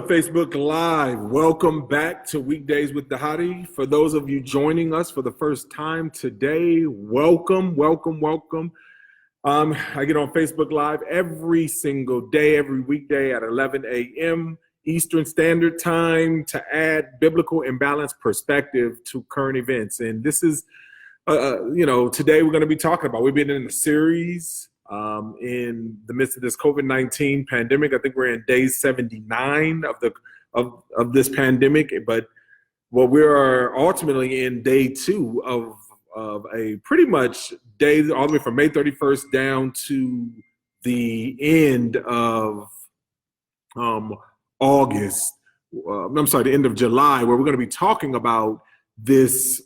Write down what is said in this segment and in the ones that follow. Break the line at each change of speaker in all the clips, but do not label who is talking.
Facebook Live. Welcome back to Weekdays with Dhati. For those of you joining us for the first time today, welcome. I get on Facebook Live every single day, every weekday at 11 a.m. Eastern Standard Time to add biblical and balanced perspective to current events. And this is, today we're going to be talking about, we've been in a series in the midst of this COVID-19 pandemic. I think we're in day 79 of this pandemic, but we are ultimately in day 2 of a pretty much day all the way from May 31st down to the end of August. The end of July, where we're going to be talking about this,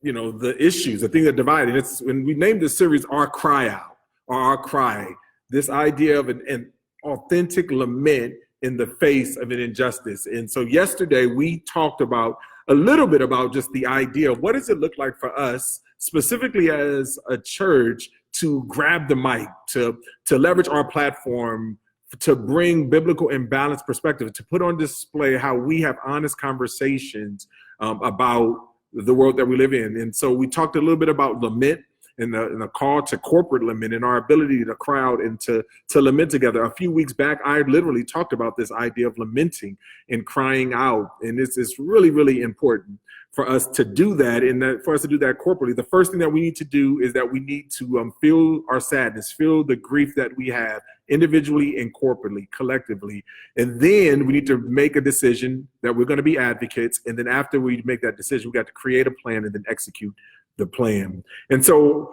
the issues, the thing that divide. And when we named this series Our Cry Out, or Our Cry, this idea of an authentic lament in the face of an injustice. And so yesterday we talked about a little bit about just the idea of what does it look like for us, specifically as a church, to grab the mic, to leverage our platform, to bring biblical and balanced perspective, to put on display how we have honest conversations about the world that we live in. And so we talked a little bit about lament and the call to corporate lament and our ability to cry out and to lament together. A few weeks back, I literally talked about this idea of lamenting and crying out. And it's really, really important for us to do that, and that for us to do that corporately. The first thing that we need to do is that we need to feel our sadness, feel the grief that we have individually and corporately, collectively. And then we need to make a decision that we're going to be advocates. And then after we make that decision, we got to create a plan and then execute the plan. And so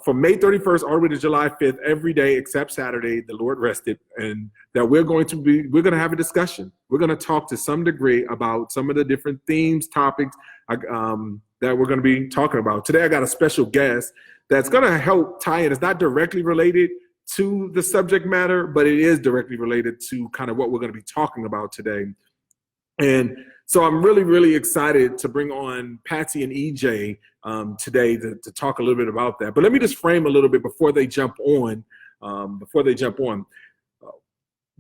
from May 31st all the way to July 5th, every day except Saturday, the Lord rested, and that we're going to have a discussion. We're going to talk to some degree about some of the different themes, topics that we're going to be talking about. Today, I got a special guest that's going to help tie in. It's not directly related to the subject matter, but it is directly related to kind of what we're going to be talking about today. And so I'm really, really excited to bring on Patsy and EJ today to talk a little bit about that. But let me just frame a little bit before they jump on.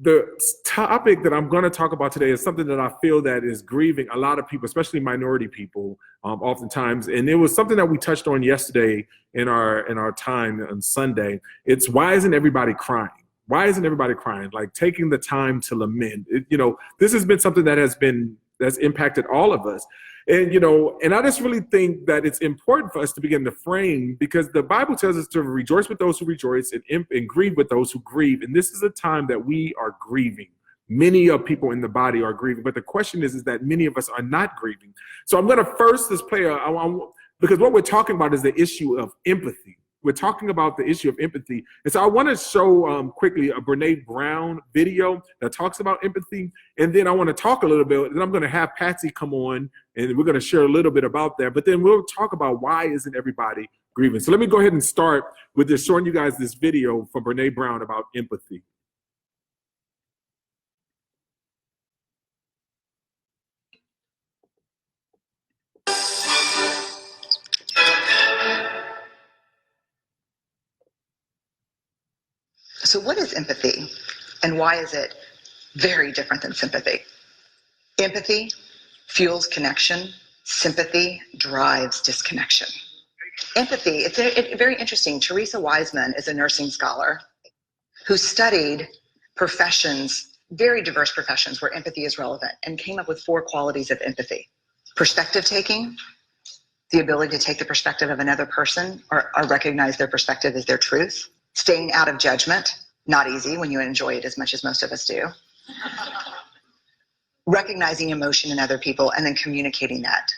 The topic that I'm going to talk about today is something that I feel that is grieving a lot of people, especially minority people, oftentimes. And it was something that we touched on yesterday in our time on Sunday. It's why isn't everybody crying? Why isn't everybody crying? Like taking the time to lament. This has been something that's impacted all of us. And I just really think that it's important for us to begin to frame, because the Bible tells us to rejoice with those who rejoice and grieve with those who grieve. And this is a time that we are grieving. Many of people in the body are grieving. But the question is that many of us are not grieving. So I'm going to first just because what we're talking about is the issue of empathy. We're talking about the issue of empathy. And so I want to show quickly a Brene Brown video that talks about empathy. And then I want to talk a little bit, and I'm going to have Patsy come on, and we're going to share a little bit about that. But then we'll talk about why isn't everybody grieving. So let me go ahead and start with this, showing you guys this video from Brene Brown about empathy.
So what is empathy, and why is it very different than sympathy? Empathy fuels connection. Sympathy drives disconnection. Empathy, it's very interesting. Teresa Wiseman is a nursing scholar who studied professions, very diverse professions where empathy is relevant, and came up with 4 qualities of empathy. Perspective taking, the ability to take the perspective of another person or recognize their perspective as their truth. Staying out of judgment, not easy when you enjoy it as much as most of us do. Recognizing emotion in other people and then communicating that.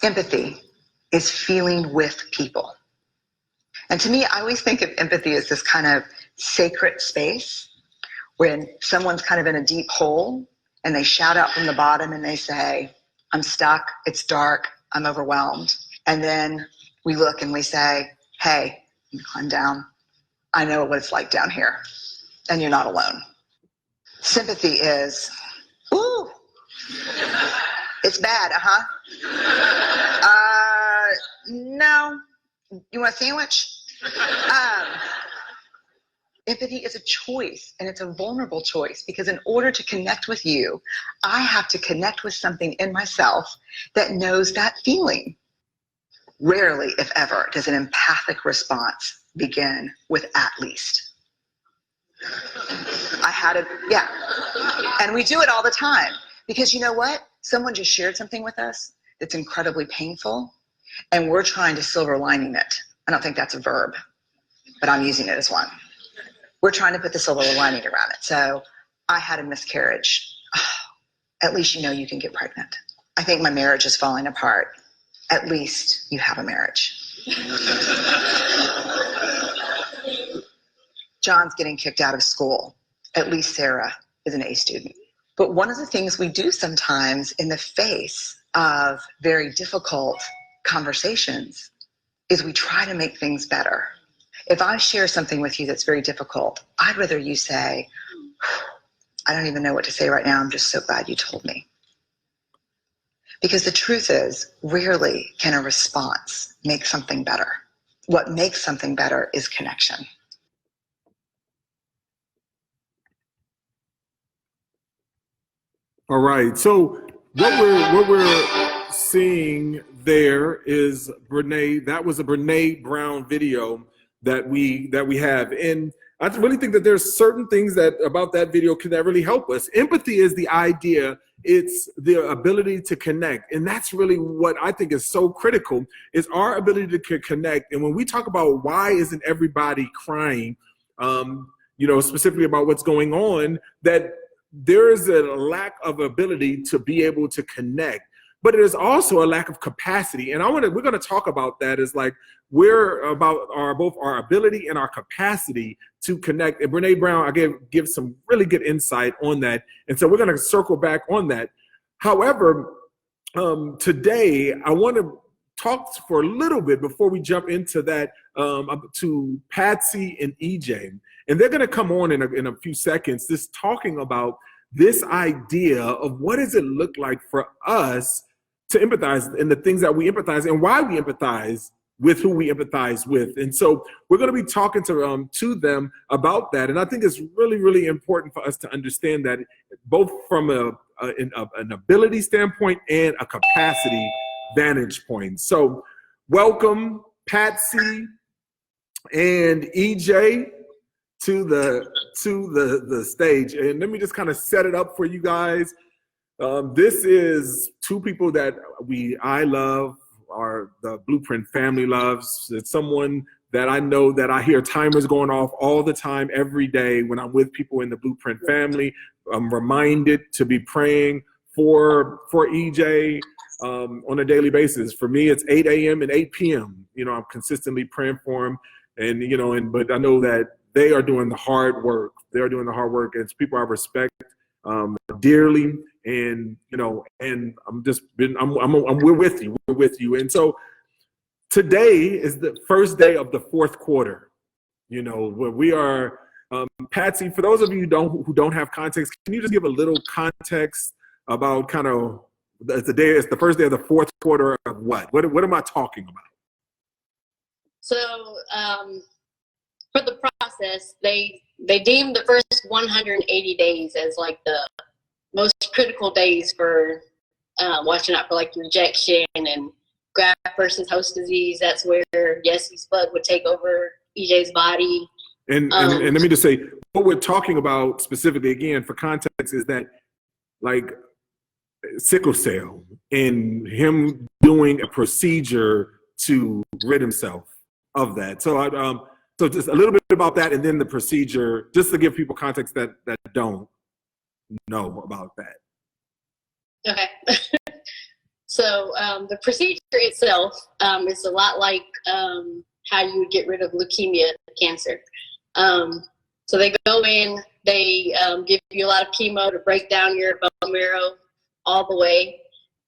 Empathy is feeling with people. And to me, I always think of empathy as this kind of sacred space when someone's kind of in a deep hole and they shout out from the bottom and they say, I'm stuck, it's dark, I'm overwhelmed. And then we look and we say, hey, climb down. I know what it's like down here, and you're not alone. Sympathy is, ooh, it's bad, No, you want a sandwich? Empathy is a choice, and it's a vulnerable choice, because in order to connect with you, I have to connect with something in myself that knows that feeling. Rarely, if ever, does an empathic response begin with "at least." Yeah. And we do it all the time, because you know what? Someone just shared something with us that's incredibly painful, and we're trying to silver lining it. I don't think that's a verb, but I'm using it as one. We're trying to put the silver lining around it. So I had a miscarriage. Oh, at least you know you can get pregnant. I think my marriage is falling apart. At least you have a marriage. John's getting kicked out of school. At least Sarah is an A student. But one of the things we do sometimes in the face of very difficult conversations is we try to make things better. If I share something with you that's very difficult, I'd rather you say, "I don't even know what to say right now. I'm just so glad you told me." Because the truth is, rarely can a response make something better. What makes something better is connection.
All right. So what we're seeing there is Brene. That was a Brene Brown video that we have, and I really think that there's certain things that about that video that really help us. Empathy is the idea. It's the ability to connect, and that's really what I think is so critical, is our ability to connect. And when we talk about why isn't everybody crying, specifically about what's going on, that there is a lack of ability to be able to connect, but it is also a lack of capacity. And we're going to talk about that as like we're about both our ability and our capacity to connect. And Brene Brown, I give some really good insight on that. And so we're going to circle back on that. However, today I want to talk for a little bit before we jump into that to Patsy and EJ. And they're going to come on in a few seconds, just talking about this idea of what does it look like for us to empathize, and the things that we empathize, and why we empathize with who we empathize with. And so we're going to be talking to them about that. And I think it's really, really important for us to understand that, both from an ability standpoint and a capacity vantage point. So welcome, Patsy and EJ, to the stage. And let me just kind of set it up for you guys. This is two people that I love, or the Blueprint family loves. It's someone that I know that I hear timers going off all the time, every day when I'm with people in the Blueprint family. I'm reminded to be praying for EJ on a daily basis. For me, it's 8 a.m. and 8 p.m. I'm consistently praying for him, and but I know that they are doing the hard work. They are doing the hard work. It's people I respect dearly, and and we're with you. We're with you. And so today is the first day of the fourth quarter. Where we are. Patsy, for those of you who don't have context, can you just give a little context about kind of it's the first day of the fourth quarter of what? What am I talking about?
So for the process, they deemed the first 180 days as like the most critical days for watching out for like rejection and graft versus host disease. That's where Jesse's blood would take over EJ's body.
And let me just say, what we're talking about specifically, again, for context, is that like sickle cell and him doing a procedure to rid himself of that. So so just a little bit about that, and then the procedure, just to give people context that don't know about that.
Okay. So the procedure itself is a lot like how you would get rid of leukemia, cancer. So they go in, they give you a lot of chemo to break down your bone marrow all the way.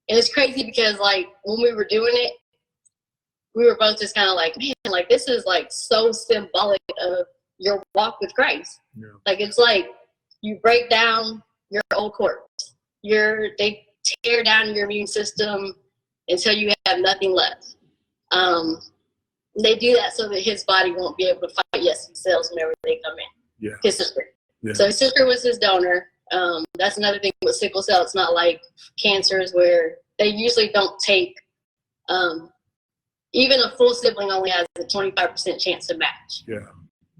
And it's crazy because like when we were doing it, we were both just kind of like, man, like this is like so symbolic of your walk with Christ. Yeah. Like it's like you break down your old corpse. They tear down your immune system until you have nothing left. They do that so that his body won't be able to fight Jesse's cells whenever they come in.
Yeah.
His sister.
Yeah.
So his sister was his donor. That's another thing with sickle cell. It's not like cancers where they usually don't take, even a full sibling only has a 25% chance to match.
Yeah.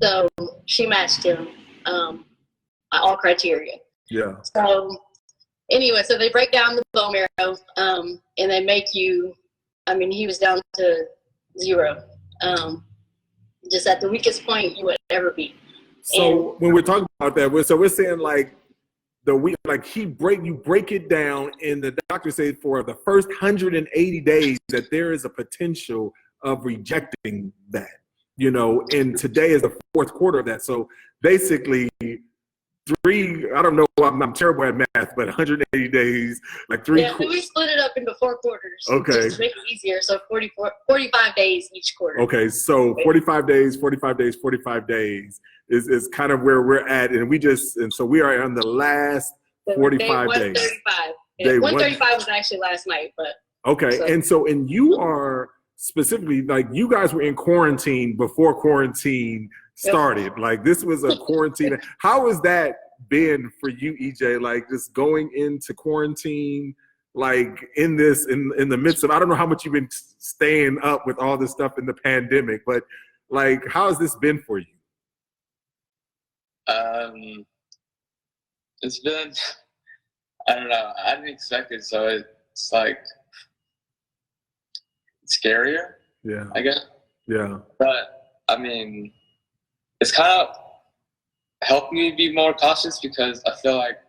So she matched him by all criteria.
Yeah.
So anyway, so they break down the bone marrow and they make you, I mean, he was down to 0. Just at the weakest point you would ever be.
So when we're talking about that, we're saying like you break it down, and the doctor says for the first 180 days that there is a potential of rejecting that, and today is the fourth quarter of that. So basically I don't know, I'm terrible at math, but 180 days, like 3
Yeah, we split it up into 4 quarters.
Okay.
Just to make it easier. So 45 days each quarter.
Okay, so 45 days, 45 days, 45 days is kind of where we're at. And so we are on the last 45 days.
Day 135. Yeah, 135 was actually last night, but.
Okay, and you are specifically, like, you guys were in quarantine before quarantine started. Yep. Like, this was a quarantine. How has that been for you, EJ? Like, just going into quarantine, like in the midst of, I don't know how much you've been staying up with all this stuff in the pandemic, but like, how has this been for you?
It's been, I don't know, I didn't expect it, so it's like, it's scarier.
Yeah.
I guess. Yeah. But I mean, it's kind of helped me be more cautious because I feel like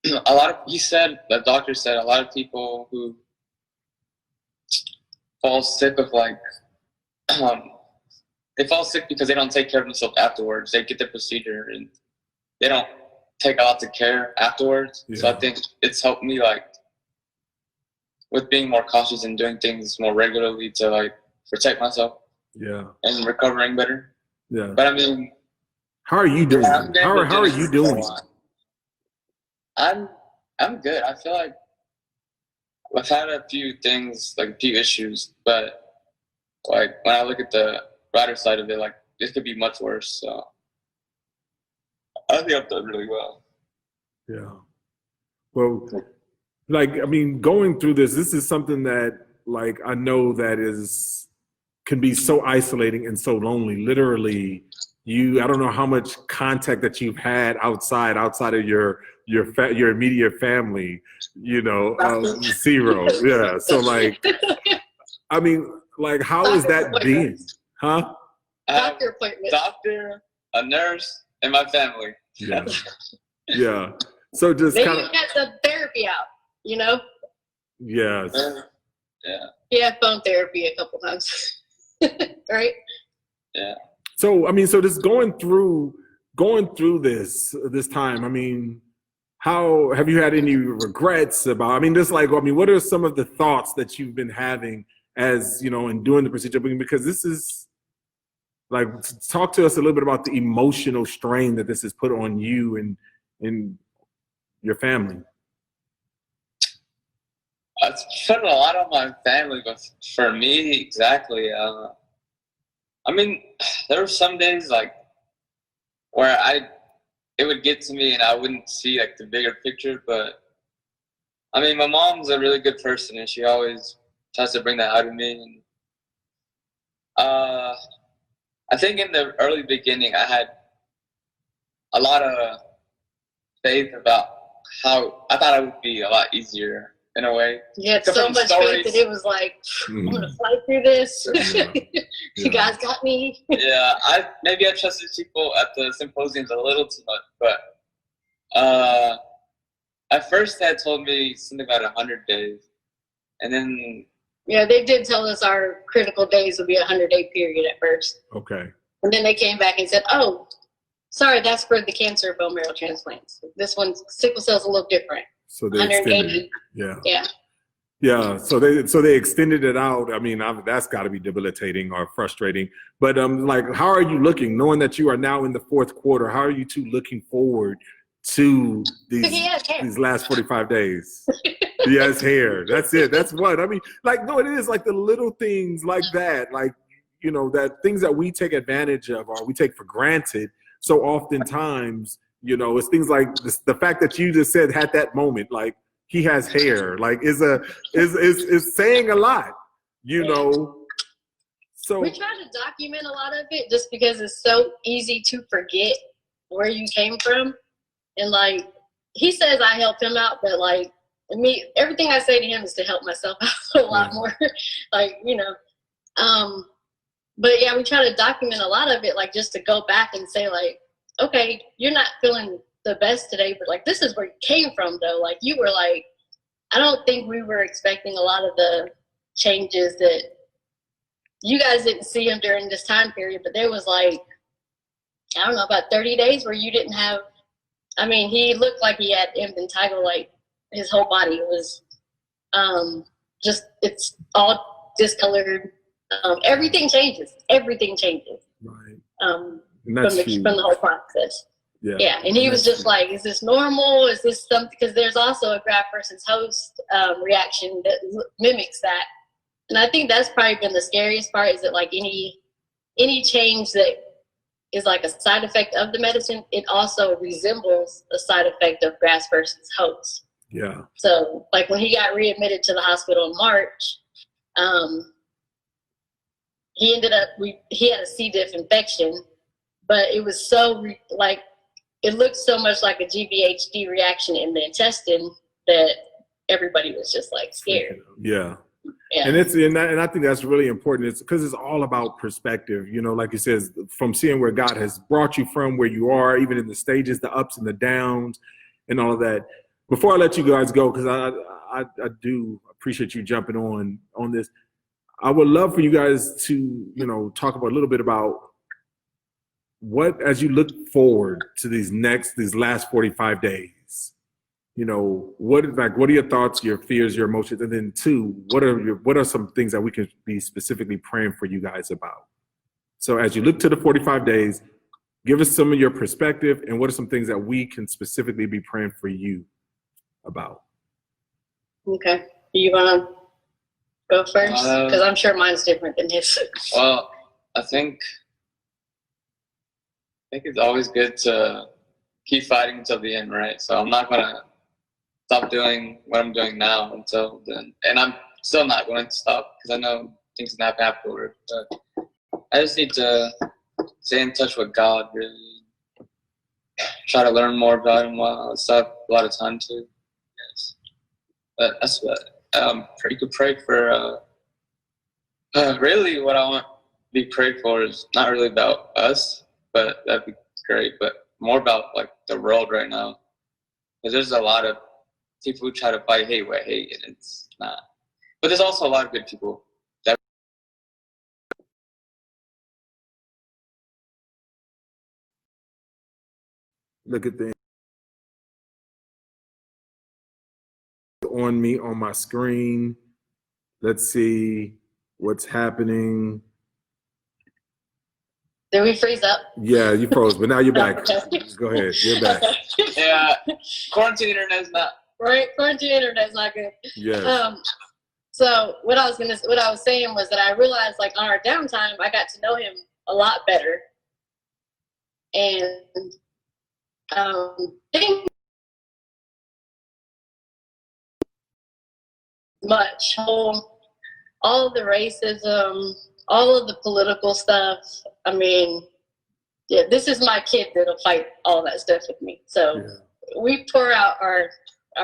the doctor said a lot of people who fall sick of like, they fall sick because they don't take care of themselves afterwards. They get the procedure and they don't take a lot of care afterwards. Yeah. So I think it's helped me like with being more cautious and doing things more regularly to like protect myself.
Yeah.
And recovering better.
Yeah.
But I mean,
how are you doing? How are you doing?
I'm good. I feel like I've had a few things, like a few issues, but like when I look at the brighter side of it, like it could be much worse. So I think I've done really well.
Yeah. Well, like, I mean, going through this is something that, like, I know that can be so isolating and so lonely. Literally, I don't know how much contact that you've had outside of your immediate family, 0. Yeah. So like, I mean, like, how has that been? Huh?
Doctor appointment.
Doctor, a nurse, and my family.
Yeah. Yeah. So just
they
kind of
get the therapy out,
Yes.
Yeah.
He had phone therapy a couple times. Right?
Yeah.
So I mean, so just going through this time, I mean, how have you had any regrets about? I mean, what are some of the thoughts that you've been having as in doing the procedure? Because this is like, talk to us a little bit about the emotional strain that this has put on you and your family.
It's put a lot on my family, but for me, exactly. I mean, there were some days like where it would get to me and I wouldn't see like the bigger picture. But I mean, my mom's a really good person and she always tries to bring that out of me. And I think in the early beginning, I had a lot of faith about how I thought it would be a lot easier in a way.
You had so much faith that it was like, I'm going to fight through this. You guys got me.
Yeah, maybe I trusted people at the symposiums a little too much, but at first they had told me something about 100 days. And then...
Yeah, they did tell us our critical days would be a 100-day period at first.
Okay.
And then they came back and said, oh, sorry, that's for the cancer bone marrow transplants. This one's sickle cell's a little different.
So they
180.
Yeah.
Yeah.
Yeah. So they extended it out. I mean, that's got to be debilitating or frustrating. But like, how are you looking, knowing that you are now in the fourth quarter? How are you two looking forward to these last 45 days? He has hair. That's it. That's what I mean. Like, no, it is like the little things like that, like, that things that we take advantage of or we take for granted. So oftentimes, you know, it's things like this, the fact that you just said had that moment, like he has hair, like is saying a lot, you know. So
we try to document a lot of it just because it's so easy to forget where you came from. And like he says I helped him out, but like me, everything I say to him is to help myself out a lot more. Like, you know. But yeah, we try to document a lot of it, like just to go back and say like, okay, you're not feeling the best today, but like this is where you came from though. Like you were like, I don't think we were expecting a lot of the changes that you guys didn't see him during this time period, but there was like, I don't know, about 30 days where you didn't have, I mean, he looked like he had impetigo, like his whole body was just, it's all discolored. Everything changes. Everything changes.
right.
From
From
the whole process.
Yeah.
And he was just like, is this normal? Is this something? Because there's also a graft versus host reaction that mimics that. And I think that's probably been the scariest part, is that like any change that is like a side effect of the medicine, it also resembles a side effect of graft versus host.
Yeah.
So like when he got readmitted to the hospital in March, he ended up, he had a C. diff infection, but it was so like, it looked so much like a GVHD reaction in the intestine that everybody was just like scared.
Yeah. And I think that's really important. It's because it's all about perspective. You know, like he says, from seeing where God has brought you from, where you are, even in the stages, the ups and the downs, and all of that. Before I let you guys go, because I do appreciate you jumping on this, I would love for you guys to, you know, talk about a little bit about what, as you look forward to these last 45 days. You know, what are your thoughts, your fears, your emotions, and then two, what are some things that we could be specifically praying for you guys about? So as you look to the 45 days, give us some of your perspective, and what are some things that we can specifically be praying for you about?
Okay, you want to go first? Because I'm sure mine's different than his.
Well, I think it's always good to keep fighting until the end, right? So I'm not gonna stop doing what I'm doing now until then, and I'm still not going to stop because I know things can happen afterward. But I just need to stay in touch with God, really try to learn more about Him while I still have a lot of time to. Yes, but that's what you could pray for. Really, what I want to be prayed for is not really about us, but that'd be great. But more about like the world right now, because there's a lot of people who try to fight hate with hate, and it's not. But there's also a lot of good people.
Look at the on my screen. Let's see what's happening.
Did we freeze up?
Yeah, you froze, but now you're back. Go ahead, you're back.
Yeah, quarantine internet is not.
Right, quarantine internet is not good.
Yes.
So what I was saying was that I realized, like, on our downtime, I got to know him a lot better, and didn't much. All of the racism, all of the political stuff. I mean, yeah, this is my kid that'll fight all that stuff with me. So we pour out our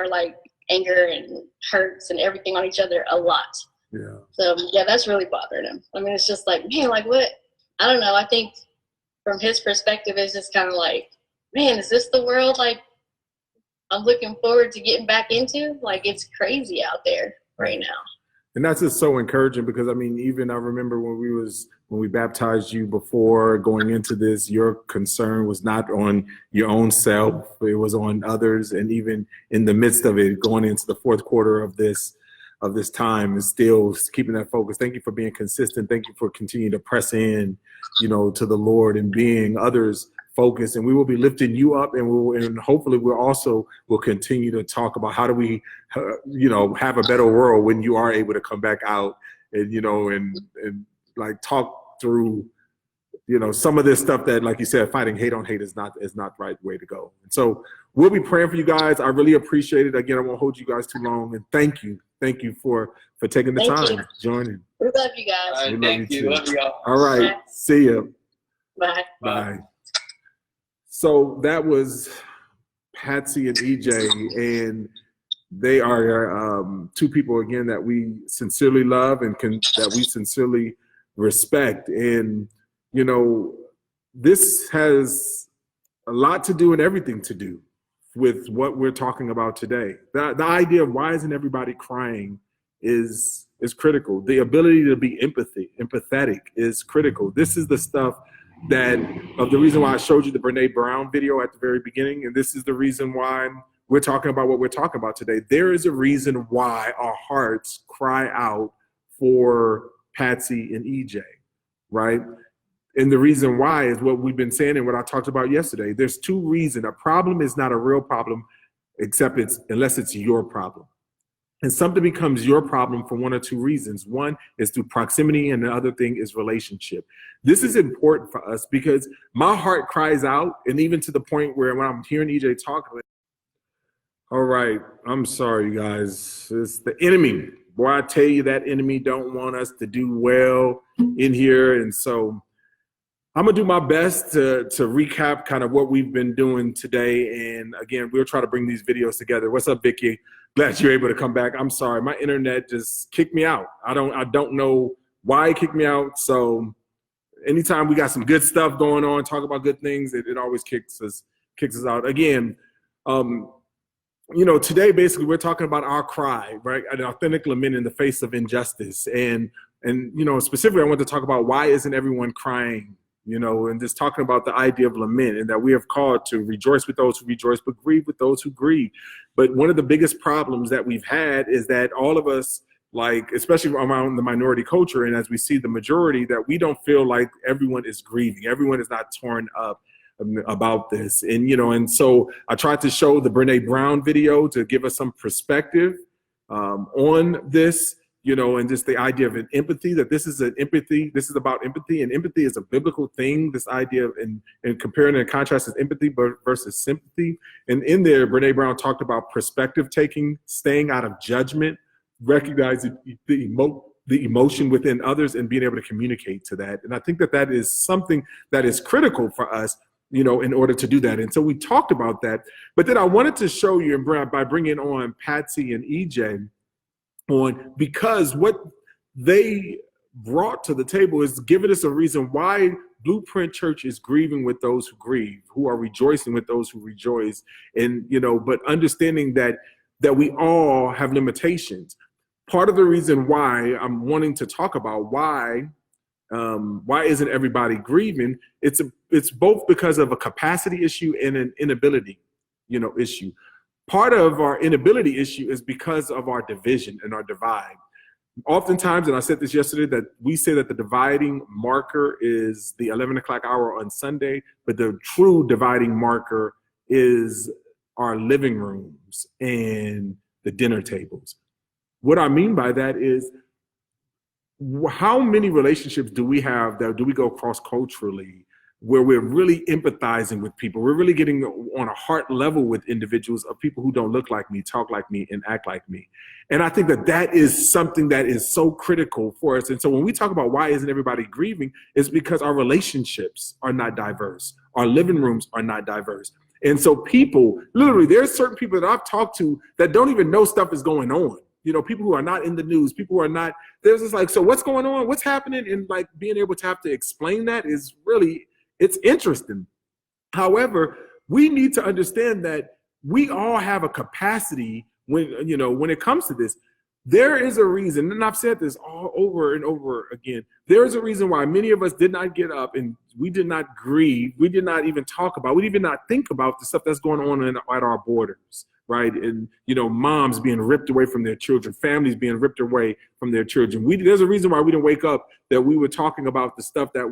like anger and hurts and everything on each other a lot.
Yeah.
So yeah, that's really bothering him. I mean, it's just like, man, like what? I don't know. I think from his perspective, it's just kind of like, man, is this the world like I'm looking forward to getting back into? Like, it's crazy out there right now.
And that's just so encouraging, because I mean, even I remember when we baptized you before going into this, your concern was not on your own self, it was on others. And even in the midst of it, going into the fourth quarter of this time, is still keeping that focus. Thank you for being consistent. Thank you for continuing to press in, you know, to the Lord and being others focused. And we will be lifting you up, and hopefully we'll continue to talk about how do we, you know, have a better world when you are able to come back out and, you know, and like talk through you know, some of this stuff that, like you said, fighting hate on hate is not the right way to go. And so we'll be praying for you guys. I really appreciate it. Again, I won't hold you guys too long. And thank you for taking the time, joining.
We love you guys.
All right, thank you. Love y'all.
All right.
Bye.
See ya.
Bye.
Bye. So that was Patsy and EJ, and they are two people, again, that we sincerely love and that we sincerely respect. And, you know, this has a lot to do and everything to do with what we're talking about today. The idea of why isn't everybody crying is critical. The ability to be empathetic is critical. This is the stuff of the reason why I showed you the Brene Brown video at the very beginning, and this is the reason why we're talking about what we're talking about today. There is a reason why our hearts cry out for Patsy and EJ, right? And the reason why is what we've been saying and what I talked about yesterday. There's two reasons. A problem is not a real problem unless it's your problem. And something becomes your problem for one or two reasons. One is through proximity, and the other thing is relationship. This is important for us because my heart cries out, and even to the point where when I'm hearing EJ talk, I'm like, all right, I'm sorry, you guys. It's the enemy. Boy, I tell you, that enemy don't want us to do well in here. And so I'm going to do my best to recap kind of what we've been doing today. And again, we'll try to bring these videos together. What's up, Vicky? Glad you're able to come back. I'm sorry, my internet just kicked me out. I don't know why it kicked me out. So anytime we got some good stuff going on, talk about good things, it always kicks us out. Again, you know, today basically we're talking about our cry, right? An authentic lament in the face of injustice. And you know, specifically I want to talk about why isn't everyone crying, you know, and just talking about the idea of lament, and that we have called to rejoice with those who rejoice, but grieve with those who grieve. But one of the biggest problems that we've had is that all of us, like, especially around the minority culture, and as we see the majority, that we don't feel like everyone is grieving. Everyone is not torn up about this. And, you know, and so I tried to show the Brene Brown video to give us some perspective on this, you know, and just the idea of an empathy, that this is about empathy, and empathy is a biblical thing. This idea of, and comparing and contrasting empathy versus sympathy. And in there, Brene Brown talked about perspective taking, staying out of judgment, recognizing the emotion within others, and being able to communicate to that. And I think that is something that is critical for us, you know, in order to do that. And so we talked about that. But then I wanted to show you, by bringing on Patsy and EJ, because what they brought to the table is giving us a reason why Blueprint Church is grieving with those who grieve, who are rejoicing with those who rejoice. And, you know, but understanding that we all have limitations. Part of the reason why I'm wanting to talk about why isn't everybody grieving, it's both because of a capacity issue and an inability, you know, issue. Part of our inability issue is because of our division and our divide. Oftentimes, and I said this yesterday, that we say that the dividing marker is the 11 o'clock hour on Sunday, but the true dividing marker is our living rooms and the dinner tables. What I mean by that is, how many relationships do we have do we go cross-culturally, where we're really empathizing with people? We're really getting on a heart level with individuals of people who don't look like me, talk like me, and act like me. And I think that is something that is so critical for us. And so when we talk about why isn't everybody grieving, it's because our relationships are not diverse. Our living rooms are not diverse. And so people, literally, there's certain people that I've talked to that don't even know stuff is going on. You know, people who are not in the news, people who are not, there's just like, so what's going on? What's happening? And like being able to have to explain that is really, it's interesting. However, we need to understand that we all have a capacity when it comes to this. There is a reason, and I've said this all over and over again, there is a reason why many of us did not get up and we did not grieve. We did not even talk about, we did even not think about the stuff that's going on at our borders, right? And, you know, moms being ripped away from their children, families being ripped away from their children. There's a reason why we didn't wake up, that we were talking about the stuff that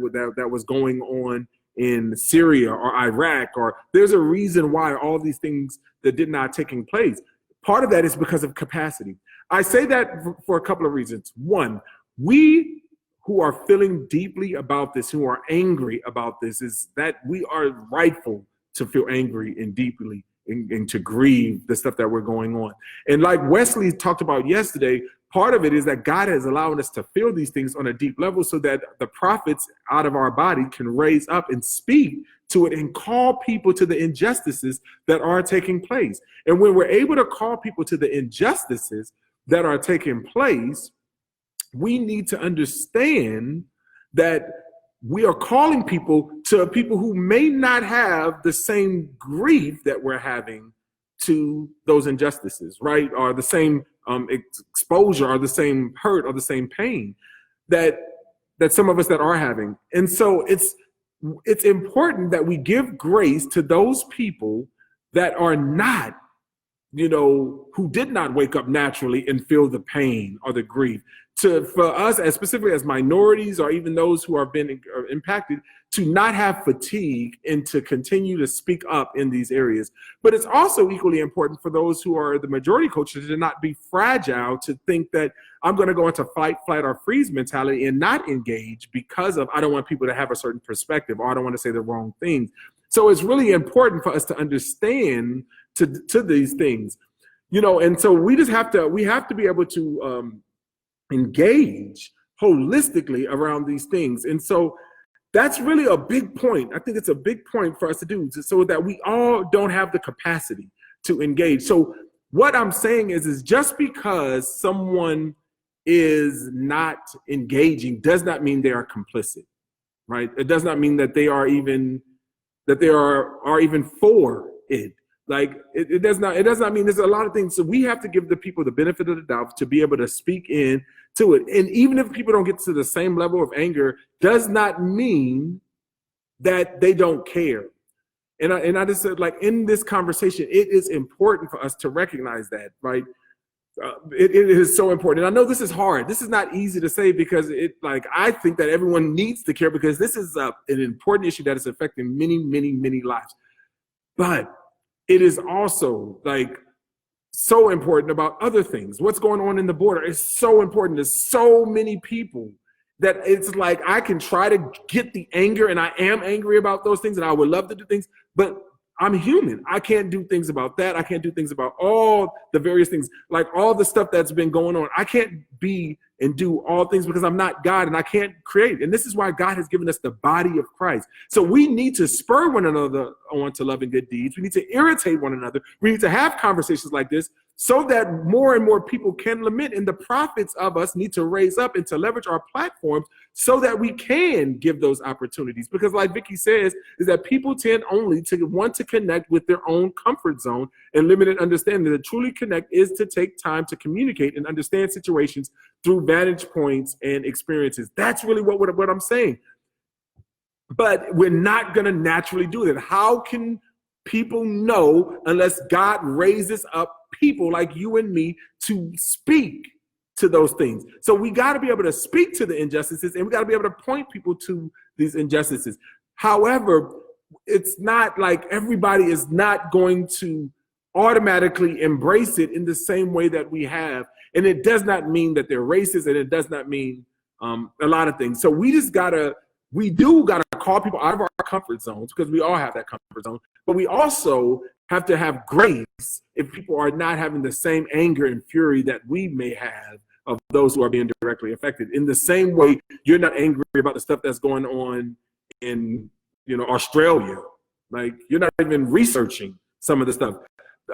was going on in Syria or Iraq, or there's a reason why all these things that did not taking place. Part of that is because of capacity. I say that for a couple of reasons. One, we who are feeling deeply about this, who are angry about this, is that we are rightful to feel angry and deeply and to grieve the stuff that we're going on. And like Wesley talked about yesterday, part of it is that God is allowing us to feel these things on a deep level so that the prophets out of our body can raise up and speak to it and call people to the injustices that are taking place. And when we're able to call people to the injustices that are taking place, we need to understand that we are calling people to people who may not have the same grief that we're having to those injustices, right? Or the same exposure, or the same hurt, or the same pain that some of us that are having. And so it's important that we give grace to those people that are not, who did not wake up naturally and feel the pain or the grief. For us, as specifically as minorities, or even those who have been impacted, to not have fatigue and to continue to speak up in these areas. But it's also equally important for those who are the majority culture to not be fragile, to think that I'm going to go into fight, flight, or freeze mentality and not engage because of I don't want people to have a certain perspective, or I don't want to say the wrong things. So it's really important for us to understand to these things, and so we have to be able to engage holistically around these things. And so that's really a big point. I think it's a big point for us to do, so that we all don't have the capacity to engage. So what I'm saying is just because someone is not engaging does not mean they are complicit, right? It does not mean that they are even for it. Like it does not mean there's a lot of things. So we have to give the people the benefit of the doubt to be able to speak in to it. And even if people don't get to the same level of anger, does not mean that they don't care. And I just said, like, in this conversation, it is important for us to recognize that, right? It is so important. And I know this is hard. This is not easy to say, because I think that everyone needs to care, because this is an important issue that is affecting many, many, many lives. But it is also so important about other things. What's going on in the border is so important to so many people that it's like I can try to get the anger, and I am angry about those things, and I would love to do things, but I'm human. I can't do things about that. I can't do things about all the various things, like all the stuff that's been going on. I can't be and do all things because I'm not God, and I can't create. And this is why God has given us the body of Christ. So we need to spur one another on to love and good deeds. We need to irritate one another. We need to have conversations like this so that more and more people can lament. And the prophets of us need to raise up and to leverage our platforms so that we can give those opportunities. Because like Vicky says, is that people tend only to want to connect with their own comfort zone and limited understanding. To truly connect is to take time to communicate and understand situations through vantage points and experiences. That's really what I'm saying. But we're not going to naturally do that. How can people know unless God raises up people like you and me to speak to those things? So we got to be able to speak to the injustices, and we got to be able to point people to these injustices. However, it's not like everybody is not going to automatically embrace it in the same way that we have. And it does not mean that they're racist, and it does not mean a lot of things. So we do gotta call people out of our comfort zones, because we all have that comfort zone. But we also have to have grace if people are not having the same anger and fury that we may have of those who are being directly affected. In the same way, you're not angry about the stuff that's going on in Australia. Like, you're not even researching some of the stuff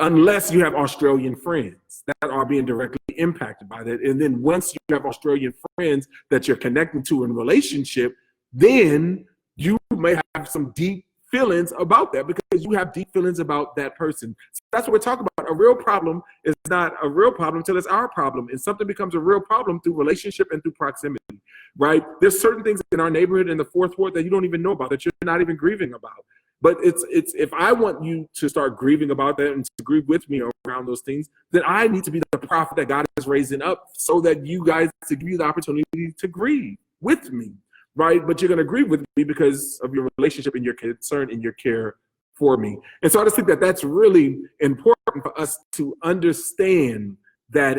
unless you have Australian friends that are being directly impacted by that. And then once you have Australian friends that you're connecting to in relationship, then you may have some deep feelings about that, because you have deep feelings about that person. So that's what we're talking about. A real problem is not a real problem until it's our problem. And something becomes a real problem through relationship and through proximity, right? There's certain things in our neighborhood in the fourth ward that you don't even know about, that you're not even grieving about. But it's if I want you to start grieving about that and to grieve with me around those things, then I need to be the prophet that God is raising up, so that you guys, to give you the opportunity to grieve with me. Right? But you're going to agree with me because of your relationship and your concern and your care for me. And so I just think that that's really important for us to understand that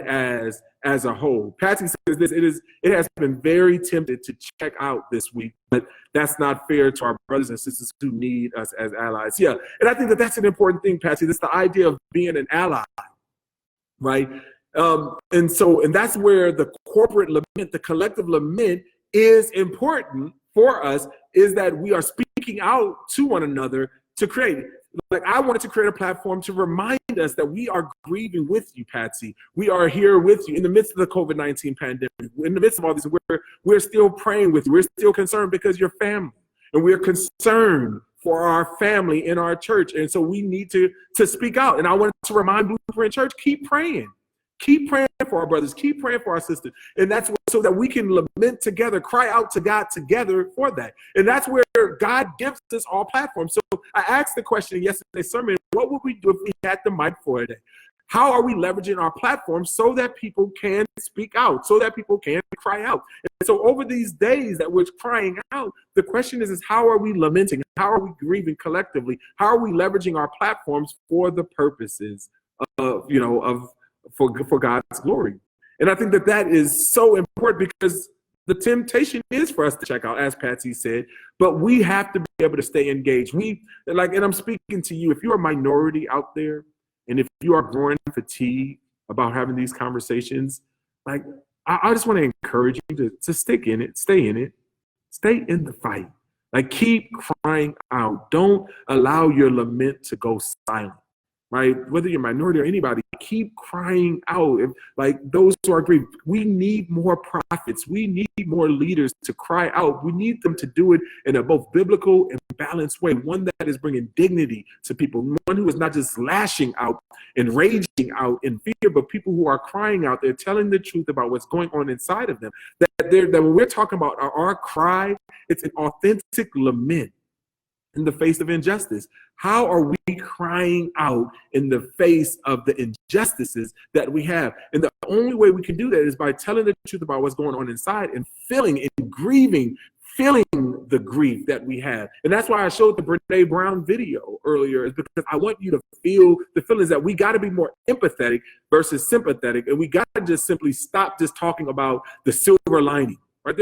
as a whole. Patsy says this, it has been very tempted to check out this week, but that's not fair to our brothers and sisters who need us as allies. Yeah, and I think that that's an important thing, Patsy. That's the idea of being an ally, right? And that's where the corporate lament, the collective lament is important for us, is that we are speaking out to one another to create. Like, I wanted to create a platform to remind us that we are grieving with you, Patsy. We are here with you in the midst of the COVID-19 pandemic. In the midst of all this, we're still praying with you. We're still concerned because you're family. And we're concerned for our family in our church. And so we need to speak out. And I wanted to remind Blueprint Church, keep praying. Keep praying for our brothers. Keep praying for our sisters. And that's so that we can lament together, cry out to God together for that. And that's where God gives us all platforms. So I asked the question in yesterday's sermon, what would we do if we had the mic for a day? How are we leveraging our platform so that people can speak out, so that people can cry out? And so over these days that we're crying out, the question is how are we lamenting? How are we grieving collectively? How are we leveraging our platforms for the purposes of, for God's glory? And I think that is so important, because the temptation is for us to check out, as Patsy said, but we have to be able to stay engaged. And I'm speaking to you, if you're a minority out there, and if you are growing fatigue about having these conversations, like, I just want to encourage you to stick in it, stay in the fight. Like, keep crying out. Don't allow your lament to go silent. Right? Whether you're a minority or anybody, keep crying out. Like, those who are grieved, we need more prophets. We need more leaders to cry out. We need them to do it in a both biblical and balanced way, one that is bringing dignity to people, one who is not just lashing out and raging out in fear, but people who are crying out. They're telling the truth about what's going on inside of them. That when we're talking about our cry, it's an authentic lament in the face of injustice. How are we crying out in the face of the injustices that we have? And the only way we can do that is by telling the truth about what's going on inside and feeling and grieving, feeling the grief that we have. And that's why I showed the Brene Brown video earlier, is because I want you to feel the feelings that we got to be more empathetic versus sympathetic. And we got to just simply stop just talking about the silver lining. Right?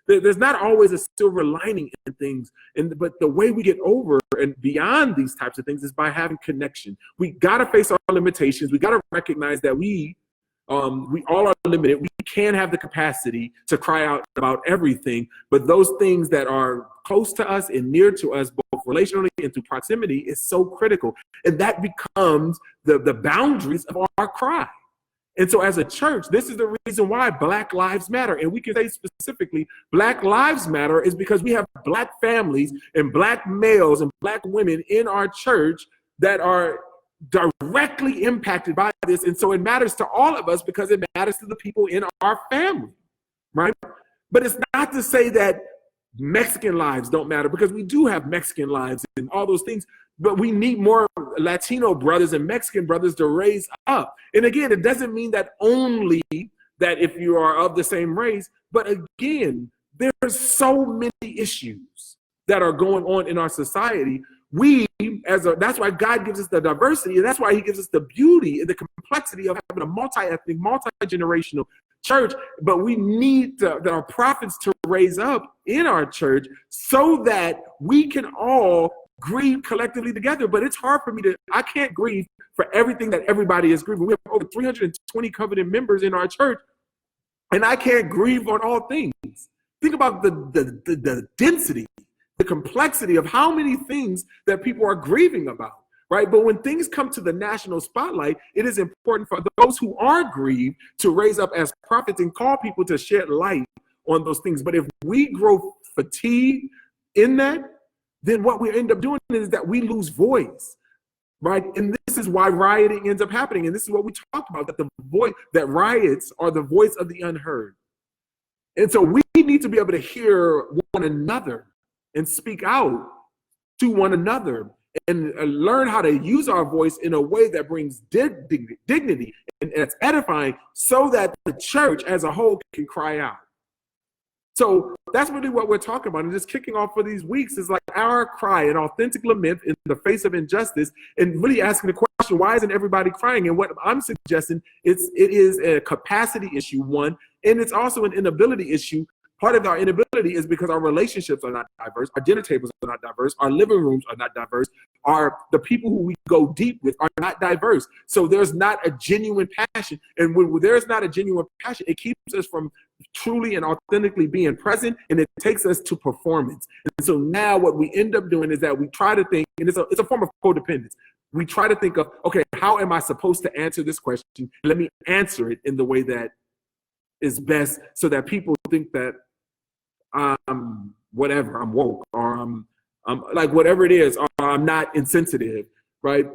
There's not always a silver lining in things, but the way we get over and beyond these types of things is by having connection. We gotta face our limitations. We gotta recognize that we all are limited. We can't have the capacity to cry out about everything, but those things that are close to us and near to us, both relationally and through proximity, is so critical, and that becomes the boundaries of our cry. And so as a church, this is the reason why Black Lives Matter. And we can say specifically, Black Lives Matter is because we have Black families and Black males and Black women in our church that are directly impacted by this. And so it matters to all of us because it matters to the people in our family, right? But it's not to say that Mexican lives don't matter, because we do have Mexican lives and all those things. But we need more Latino brothers and Mexican brothers to raise up. And again, it doesn't mean that only that if you are of the same race, but again, there's so many issues that are going on in our society. That's why God gives us the diversity, and that's why he gives us the beauty and the complexity of having a multi-ethnic, multi-generational church. But we need our prophets to raise up in our church so that we can all grieve collectively together. But it's hard for me I can't grieve for everything that everybody is grieving. We have over 320 covenant members in our church, and I can't grieve on all things. Think about the density, the complexity of how many things that people are grieving about, right? But when things come to the national spotlight, it is important for those who are grieved to raise up as prophets and call people to shed light on those things. But if we grow fatigue in that, then what we end up doing is that we lose voice, right? And this is why rioting ends up happening. And this is what we talked about, that riots are the voice of the unheard. And so we need to be able to hear one another and speak out to one and learn how to use our voice in a way that brings dignity and it's edifying, so that the church as a whole can cry out. So that's really what we're talking about. And just kicking off for these weeks is like our cry, an authentic lament in the face of injustice, and really asking the question, why isn't everybody crying? And what I'm suggesting, it is a capacity issue, one, and it's also an inability issue. Part of our inability is because our relationships are not diverse, our dinner tables are not diverse, our living rooms are not diverse, the people who we go deep with are not diverse. So there's not a genuine passion. And when there's not a genuine passion, it keeps us from truly and authentically being present, and it takes us to performance. And so now what we end up doing is that we try to think, and it's a form of codependence. We try to think of, okay, how am I supposed to answer this question? Let me answer it in the way that is best so that people think that whatever, I'm woke, or I'm like whatever it is, or I'm not insensitive, right?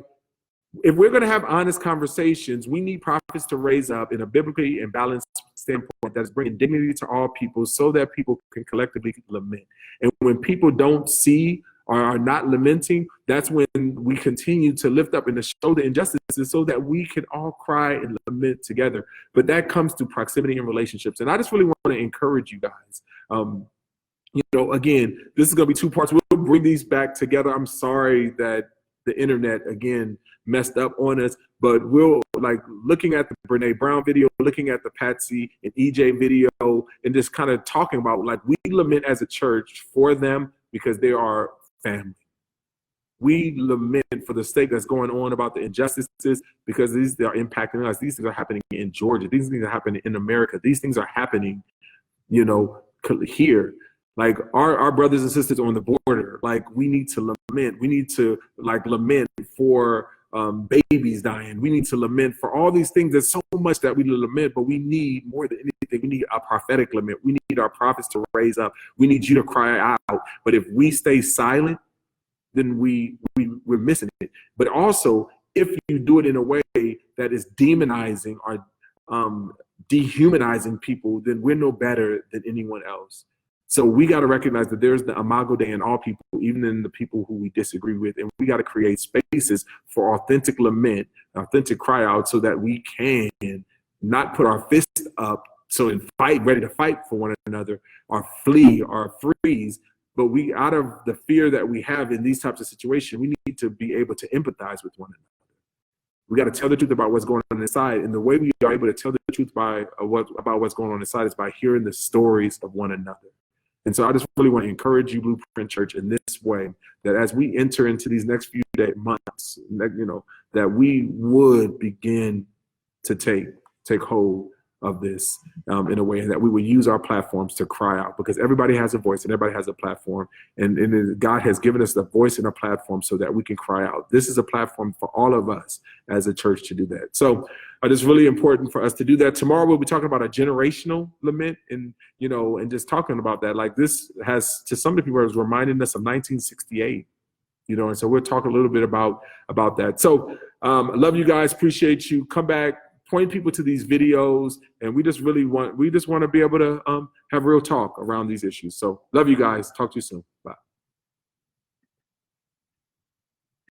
If we're going to have honest conversations, we need prophets to raise up in a biblically and balanced standpoint that's bringing dignity to all people so that people can collectively lament. And when people don't see or are not lamenting, that's when we continue to lift up and to show the injustices so that we can all cry and lament together. But that comes through proximity and relationships. And I just really want to encourage you guys. Again, this is going to be two parts. We'll bring these back together. I'm sorry that the internet, again, messed up on us, but we'll, like, looking at the Brene Brown video, looking at the Patsy and EJ video, and just kind of talking about, like, we lament as a church for them because they are family. We lament for the state that's going on about the injustices because these are impacting us. These things are happening in Georgia. These things are happening in America. These things are happening, here. Like our brothers and sisters on the border, like we need to lament. We need to lament for babies dying. We need to lament for all these things. There's so much that we lament, but we need more than anything. We need a prophetic lament. We need our prophets to raise up. We need you to cry out. But if we stay silent, then we're missing it. But also, if you do it in a way that is demonizing or dehumanizing people, then we're no better than anyone else. So we got to recognize that there's the imago Dei in all people, even in the people who we disagree with. And we got to create spaces for authentic lament, authentic cry out, so that we can not put our fists up ready to fight for one another, or flee or freeze. But we, out of the fear that we have in these types of situations, we need to be able to empathize with one another. We got to tell the truth about what's going on inside. And the way we are able to tell the truth about what's going on inside is by hearing the stories of one another. And so I just really want to encourage you, Blueprint Church, in this way, that as we enter into these next few months, that we would begin to take hold of this in a way that we would use our platforms to cry out, because everybody has a voice and everybody has a platform, and God has given us the voice and a platform so that we can cry out. This is a platform for all of us as a church to do that. So it's really important for us to do that. Tomorrow we'll be talking about a generational lament, and just talking about that. Like, this has, to some of the people, is reminding us of 1968. And so we'll talk a little bit about that. So I love you guys. Appreciate you. Come back. Point people to these videos, and we just want to be able to have real talk around these issues. So love you guys. Talk to you soon.